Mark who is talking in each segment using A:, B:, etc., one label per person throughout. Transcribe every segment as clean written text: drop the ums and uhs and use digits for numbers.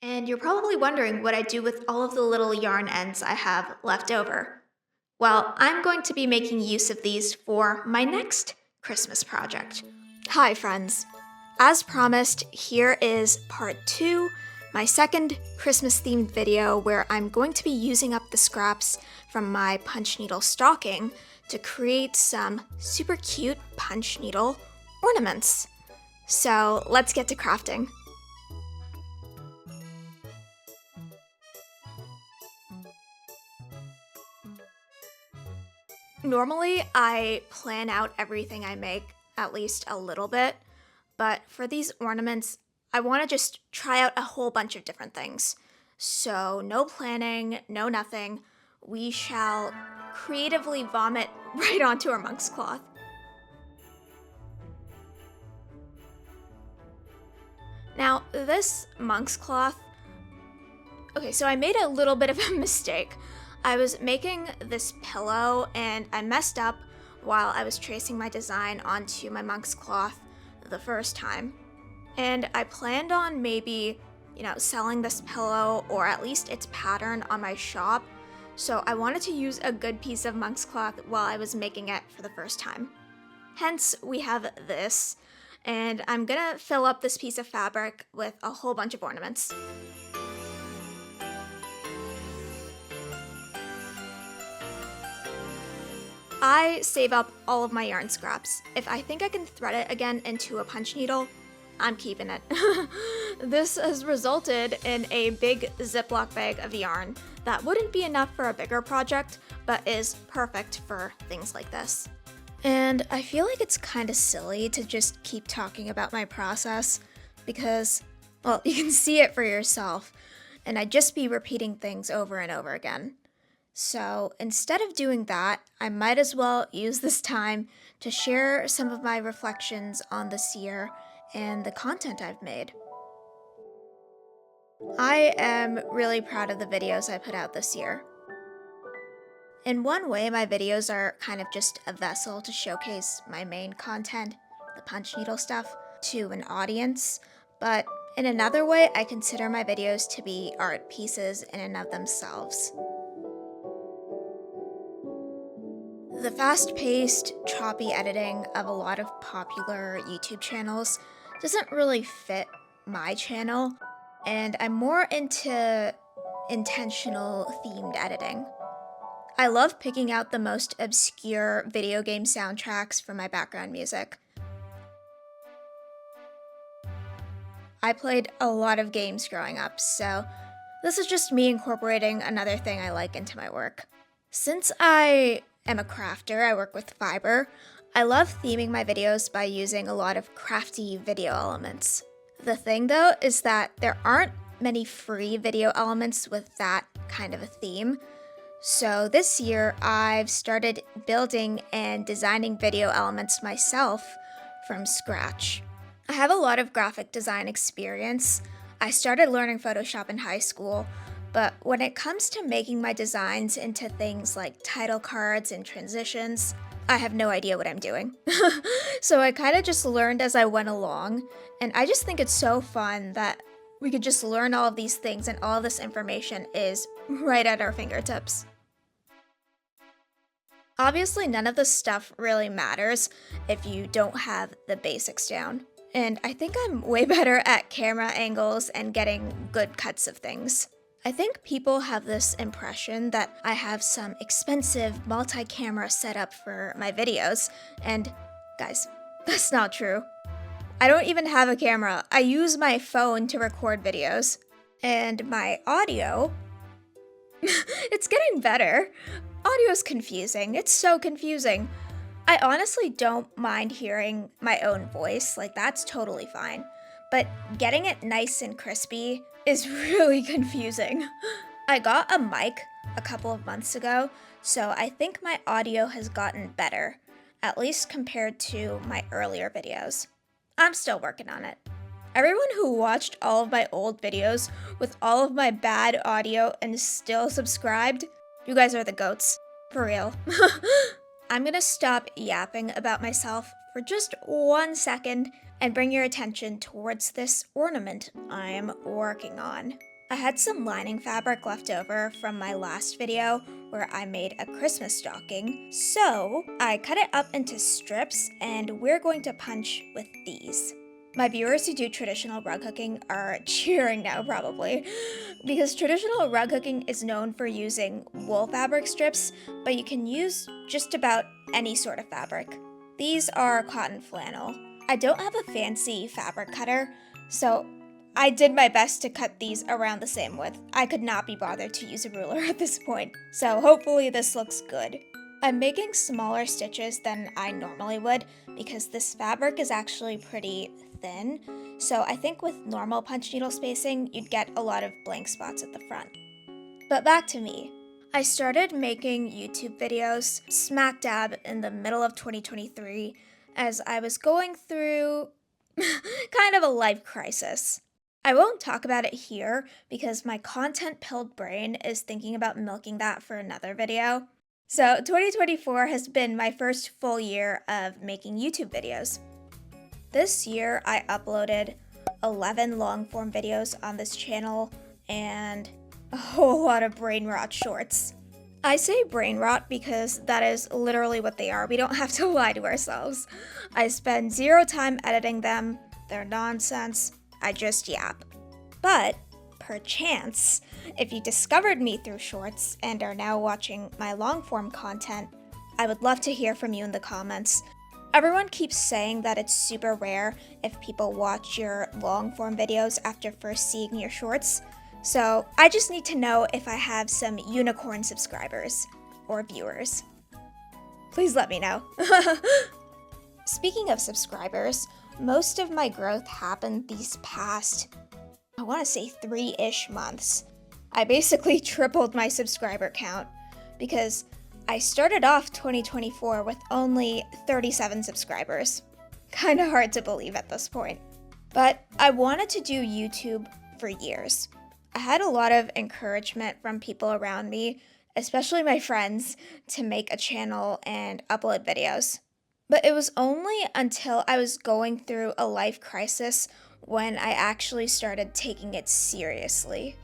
A: And you're probably wondering what I do with all of the little yarn ends I have left over. Well, I'm going to be making use of these for my next Christmas project. Hi, friends. As promised, here is part 2, my second Christmas themed video where I'm going to be using up the scraps from my punch needle stocking to create some super cute punch needle ornaments. So let's get to crafting. Normally, I plan out everything I make at least a little bit, but for these ornaments, I want to just try out a whole bunch of different things. So, no planning, no nothing. We shall creatively vomit right onto our monk's cloth. Now, this monk's cloth, okay, so I made a little bit of a mistake. I was making this pillow and I messed up while I was tracing my design onto my monk's cloth the first time. And I planned on maybe, selling this pillow or at least its pattern on my shop. So I wanted to use a good piece of monk's cloth while I was making it for the first time. Hence, we have this. And I'm gonna fill up this piece of fabric with a whole bunch of ornaments. I save up all of my yarn scraps. If I think I can thread it again into a punch needle, I'm keeping it. This has resulted in a big Ziploc bag of yarn that wouldn't be enough for a bigger project, but is perfect for things like this. And I feel like it's kind of silly to just keep talking about my process because, well, you can see it for yourself, and I'd just be repeating things over and over again. So instead of doing that, I might as well use this time to share some of my reflections on this year and the content I've made. I am really proud of the videos I put out this year. In one way, my videos are kind of just a vessel to showcase my main content, the punch needle stuff, to an audience, but in another way, I consider my videos to be art pieces in and of themselves. The fast-paced, choppy editing of a lot of popular YouTube channels doesn't really fit my channel, and I'm more into intentional themed editing. I love picking out the most obscure video game soundtracks for my background music. I played a lot of games growing up, so this is just me incorporating another thing I like into my work. Since I am a crafter, I work with fiber, I love theming my videos by using a lot of crafty video elements. The thing though is that there aren't many free video elements with that kind of a theme. So this year, I've started building and designing video elements myself from scratch. I have a lot of graphic design experience. I started learning Photoshop in high school, but when it comes to making my designs into things like title cards and transitions, I have no idea what I'm doing. So I kind of just learned as I went along, and I just think it's so fun that we could just learn all of these things and all this information is right at our fingertips. Obviously, none of this stuff really matters if you don't have the basics down. And I think I'm way better at camera angles and getting good cuts of things. I think people have this impression that I have some expensive multi-camera setup for my videos, and guys, that's not true. I don't even have a camera. I use my phone to record videos. And my audio, it's getting better. Audio's confusing. It's so confusing. I honestly don't mind hearing my own voice, like that's totally fine. But getting it nice and crispy is really confusing. I got a mic a couple of months ago, so I think my audio has gotten better, at least compared to my earlier videos. I'm still working on it. Everyone who watched all of my old videos with all of my bad audio and still subscribed, you guys are the goats. For real. I'm gonna stop yapping about myself for just 1 second and bring your attention towards this ornament I'm working on. I had some lining fabric left over from my last video where I made a Christmas stocking, so I cut it up into strips and we're going to punch with these. My viewers who do traditional rug hooking are cheering now probably, because traditional rug hooking is known for using wool fabric strips, but you can use just about any sort of fabric. These are cotton flannel. I don't have a fancy fabric cutter, so I did my best to cut these around the same width. I could not be bothered to use a ruler at this point, so hopefully this looks good. I'm making smaller stitches than I normally would because this fabric is actually pretty thin, so I think with normal punch needle spacing, you'd get a lot of blank spots at the front. But back to me. I started making YouTube videos smack dab in the middle of 2023 as I was going through kind of a life crisis. I won't talk about it here because my content-pilled brain is thinking about milking that for another video. So 2024 has been my first full year of making YouTube videos. This year I uploaded 11 long-form videos on this channel and a whole lot of brain rot shorts. I say brain rot because that is literally what they are. We don't have to lie to ourselves. I spend zero time editing them. They're nonsense. I just yap. But, perchance, if you discovered me through shorts and are now watching my long-form content, I would love to hear from you in the comments. Everyone keeps saying that it's super rare if people watch your long-form videos after first seeing your shorts, so I just need to know if I have some unicorn subscribers or viewers. Please let me know. Speaking of subscribers, most of my growth happened these past, I want to say 3-ish months. I basically tripled my subscriber count because I started off 2024 with only 37 subscribers. Kinda hard to believe at this point. But I wanted to do YouTube for years. I had a lot of encouragement from people around me, especially my friends, to make a channel and upload videos. But it was only until I was going through a life crisis when I actually started taking it seriously.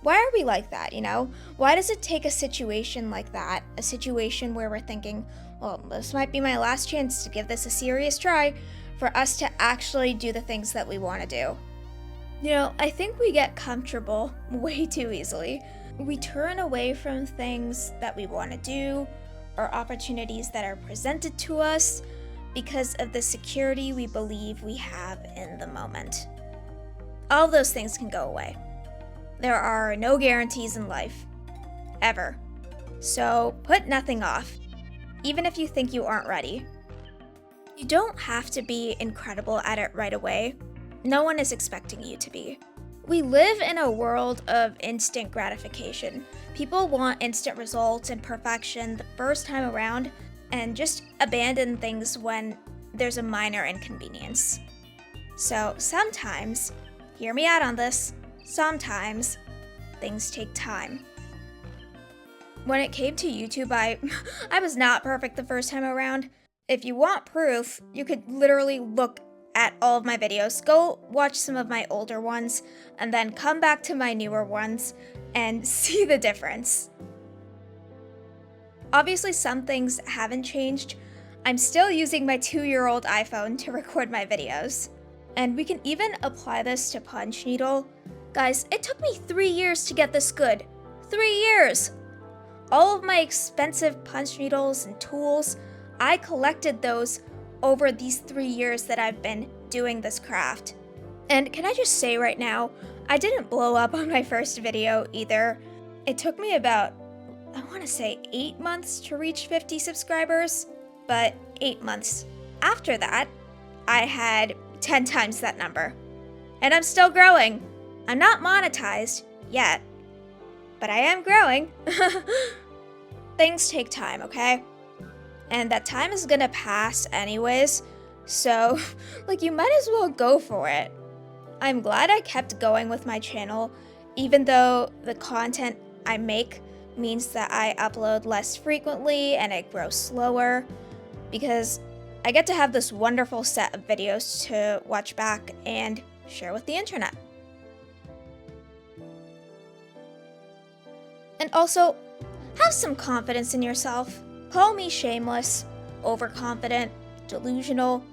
A: Why are we like that, you know? Why does it take a situation like that, a situation where we're thinking, well, this might be my last chance to give this a serious try, for us to actually do the things that we want to do? You know, I think we get comfortable way too easily. We turn away from things that we want to do, or opportunities that are presented to us because of the security we believe we have in the moment. All of those things can go away. There are no guarantees in life, ever. So put nothing off, even if you think you aren't ready. You don't have to be incredible at it right away. No one is expecting you to be. We live in a world of instant gratification. People want instant results and perfection the first time around and just abandon things when there's a minor inconvenience. So sometimes, hear me out on this, sometimes things take time. When it came to YouTube, I was not perfect the first time around. If you want proof, you could literally look at all of my videos, go watch some of my older ones, and then come back to my newer ones and see the difference. Obviously, some things haven't changed. I'm still using my 2-year-old iPhone to record my videos. And we can even apply this to punch needle. Guys, it took me 3 years to get this good. 3 years! All of my expensive punch needles and tools, I collected those over these 3 years that I've been doing this craft. And can I just say right now, I didn't blow up on my first video either. It took me about, I want to say 8 months to reach 50 subscribers, but 8 months after that, I had 10 times that number. And I'm still growing. I'm not monetized yet, but I am growing. Things take time, okay? And that time is gonna pass anyways, so you might as well go for it. I'm glad I kept going with my channel, even though the content I make means that I upload less frequently and I grow slower, because I get to have this wonderful set of videos to watch back and share with the internet. And also, have some confidence in yourself. Call me shameless, overconfident, delusional,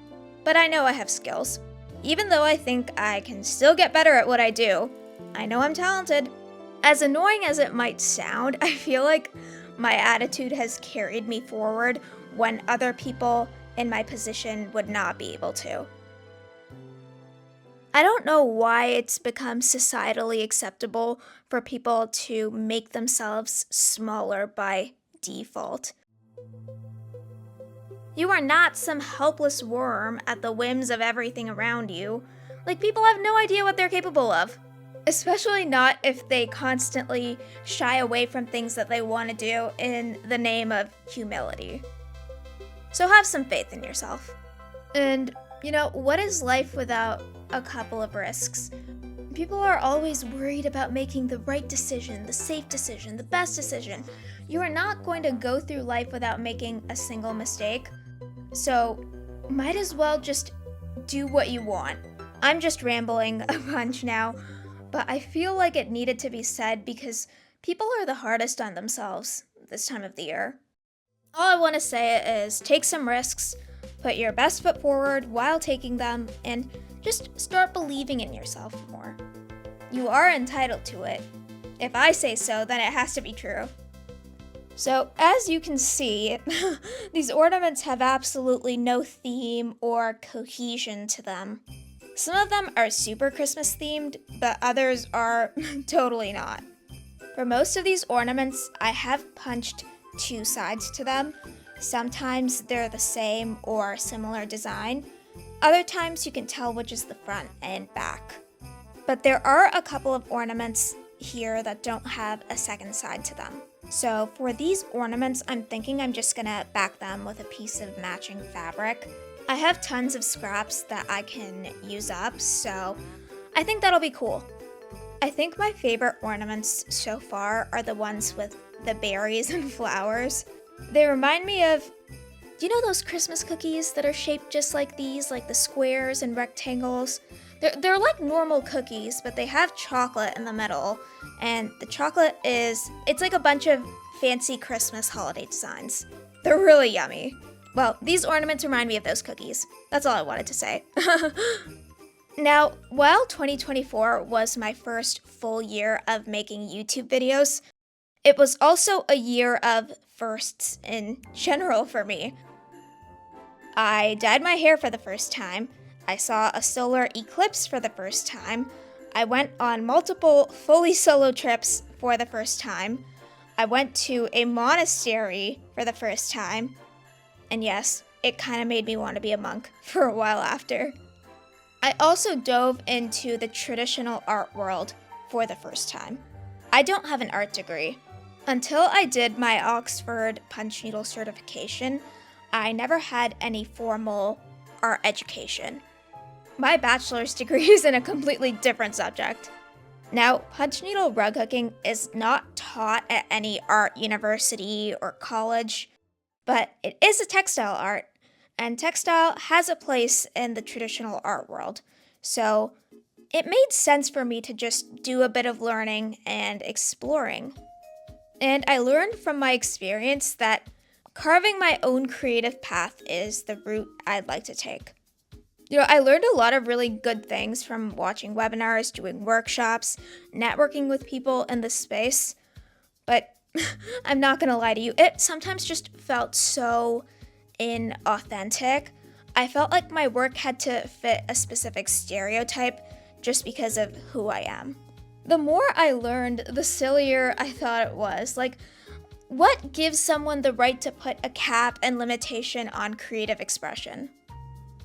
A: but I know I have skills. Even though I think I can still get better at what I do, I know I'm talented. As annoying as it might sound, I feel like my attitude has carried me forward when other people in my position would not be able to. I don't know why it's become societally acceptable for people to make themselves smaller by default. You are not some helpless worm at the whims of everything around you. Like, people have no idea what they're capable of. Especially not if they constantly shy away from things that they want to do in the name of humility. So have some faith in yourself. And, what is life without a couple of risks? People are always worried about making the right decision, the safe decision, the best decision. You are not going to go through life without making a single mistake. So, might as well just do what you want. I'm just rambling a bunch now, but I feel like it needed to be said because people are the hardest on themselves this time of the year. All I want to say is take some risks, put your best foot forward while taking them, and just start believing in yourself more. You are entitled to it. If I say so, then it has to be true. So, as you can see, these ornaments have absolutely no theme or cohesion to them. Some of them are super Christmas themed, but others are totally not. For most of these ornaments, I have punched two sides to them. Sometimes they're the same or similar design. Other times you can tell which is the front and back. But there are a couple of ornaments here that don't have a second side to them. So for these ornaments, I'm thinking I'm just gonna back them with a piece of matching fabric. I have tons of scraps that I can use up, so I think that'll be cool. I think my favorite ornaments so far are the ones with the berries and flowers. They remind me of, do you know those Christmas cookies that are shaped just like these, like the squares and rectangles? They're like normal cookies, but they have chocolate in the middle, and the chocolate it's like a bunch of fancy Christmas holiday designs. They're really yummy. Well, these ornaments remind me of those cookies. That's all I wanted to say. Now, while 2024 was my first full year of making YouTube videos, it was also a year of firsts in general for me. I dyed my hair for the first time. I saw a solar eclipse for the first time. I went on multiple fully solo trips for the first time. I went to a monastery for the first time. And yes, it kind of made me want to be a monk for a while after. I also dove into the traditional art world for the first time. I don't have an art degree. Until I did my Oxford punch needle certification, I never had any formal art education. My bachelor's degree is in a completely different subject. Now, punch needle rug hooking is not taught at any art university or college, but it is a textile art, and textile has a place in the traditional art world. So it made sense for me to just do a bit of learning and exploring. And I learned from my experience that carving my own creative path is the route I'd like to take. I learned a lot of really good things from watching webinars, doing workshops, networking with people in the space. But I'm not gonna lie to you, it sometimes just felt so inauthentic. I felt like my work had to fit a specific stereotype just because of who I am. The more I learned, the sillier I thought it was. Like, what gives someone the right to put a cap and limitation on creative expression?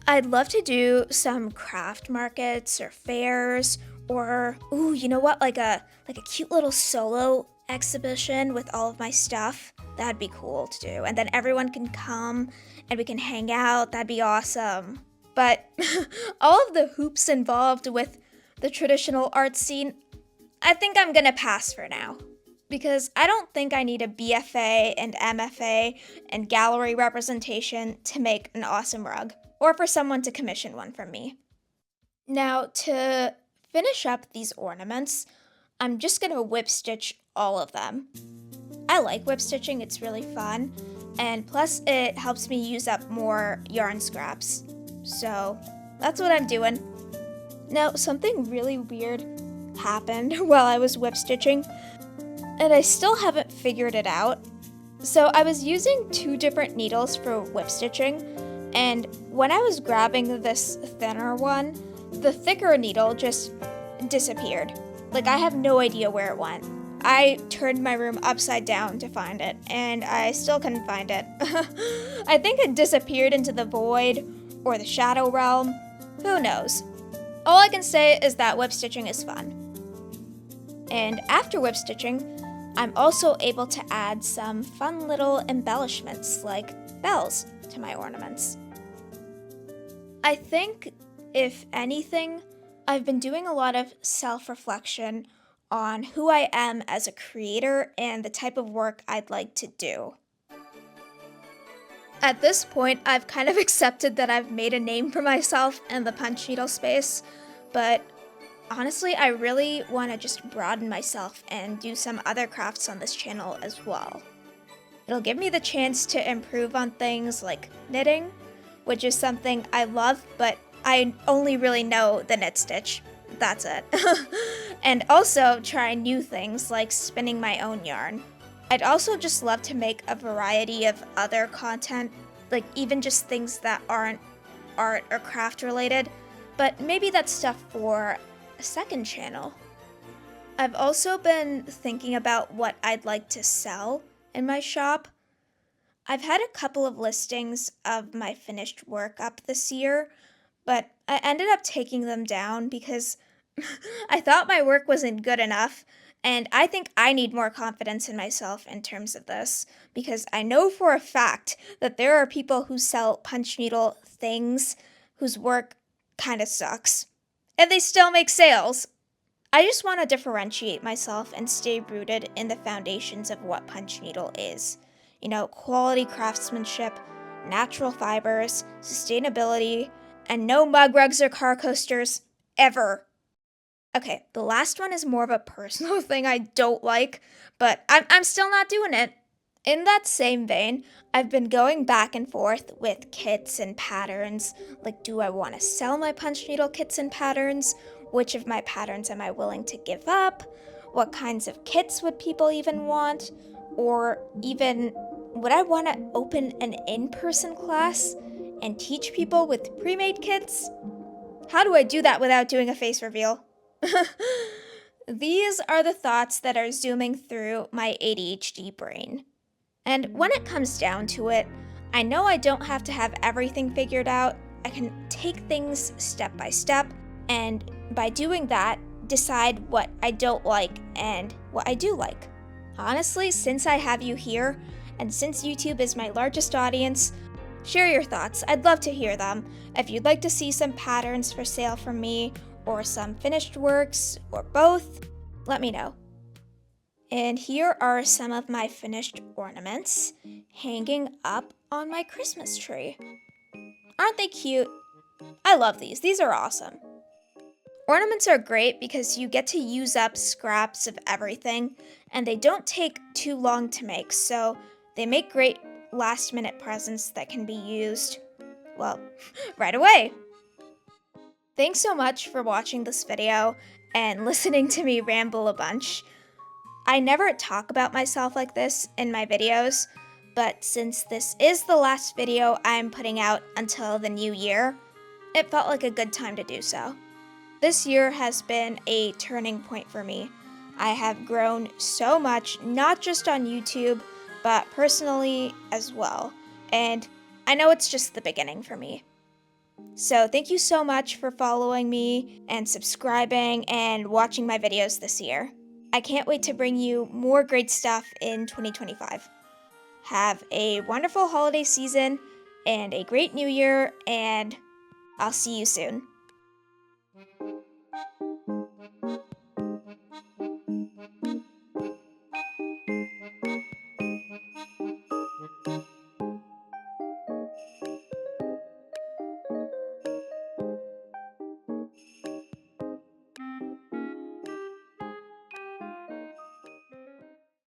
A: I'd love to do some craft markets or fairs, or you know what, like a cute little solo exhibition with all of my stuff. That'd be cool to do. And then everyone can come and we can hang out. That'd be awesome. But all of the hoops involved with the traditional art scene, I think I'm gonna pass for now. Because I don't think I need a BFA and MFA and gallery representation to make an awesome rug, or for someone to commission one from me. Now, to finish up these ornaments, I'm just gonna whip stitch all of them. I like whip stitching, it's really fun, and plus it helps me use up more yarn scraps. So that's what I'm doing. Now, something really weird happened while I was whip stitching, and I still haven't figured it out. So I was using two different needles for whip stitching, and when I was grabbing this thinner one, the thicker needle just disappeared. Like, I have no idea where it went. I turned my room upside down to find it, and I still couldn't find it. I think it disappeared into the void or the shadow realm. Who knows? All I can say is that whip stitching is fun. And after whip stitching, I'm also able to add some fun little embellishments like bells to my ornaments. I think, if anything, I've been doing a lot of self-reflection on who I am as a creator and the type of work I'd like to do. At this point, I've kind of accepted that I've made a name for myself in the punch needle space, but honestly, I really want to just broaden myself and do some other crafts on this channel as well. It'll give me the chance to improve on things like knitting, which is something I love, but I only really know the knit stitch. That's it. And also try new things like spinning my own yarn. I'd also just love to make a variety of other content, like even just things that aren't art or craft related, but maybe that's stuff for a second channel. I've also been thinking about what I'd like to sell in my shop. I've had a couple of listings of my finished work up this year, but I ended up taking them down because I thought my work wasn't good enough, and I think I need more confidence in myself in terms of this, because I know for a fact that there are people who sell punch needle things whose work kinda sucks, and they still make sales. I just want to differentiate myself and stay rooted in the foundations of what punch needle is. You know, quality craftsmanship, natural fibers, sustainability, and no mug rugs or car coasters, ever. Okay, the last one is more of a personal thing I don't like, but I'm still not doing it. In that same vein, I've been going back and forth with kits and patterns. Like, do I want to sell my punch needle kits and patterns? Which of my patterns am I willing to give up? What kinds of kits would people even want? Or even, would I want to open an in-person class and teach people with pre-made kits? How do I do that without doing a face reveal? These are the thoughts that are zooming through my ADHD brain. And when it comes down to it, I know I don't have to have everything figured out. I can take things step by step, and by doing that, decide what I don't like and what I do like. Honestly, since I have you here, and since YouTube is my largest audience, share your thoughts. I'd love to hear them. If you'd like to see some patterns for sale from me, or some finished works, or both, let me know. And here are some of my finished ornaments hanging up on my Christmas tree. Aren't they cute? I love these. These are awesome. Ornaments are great because you get to use up scraps of everything, and they don't take too long to make, so they make great last-minute presents that can be used, well, right away. Thanks so much for watching this video and listening to me ramble a bunch. I never talk about myself like this in my videos, but since this is the last video I'm putting out until the new year, it felt like a good time to do so. This year has been a turning point for me. I have grown so much, not just on YouTube, but personally as well, and I know it's just the beginning for me. So thank you so much for following me and subscribing and watching my videos this year. I can't wait to bring you more great stuff in 2025. Have a wonderful holiday season and a great new year, and I'll see you soon.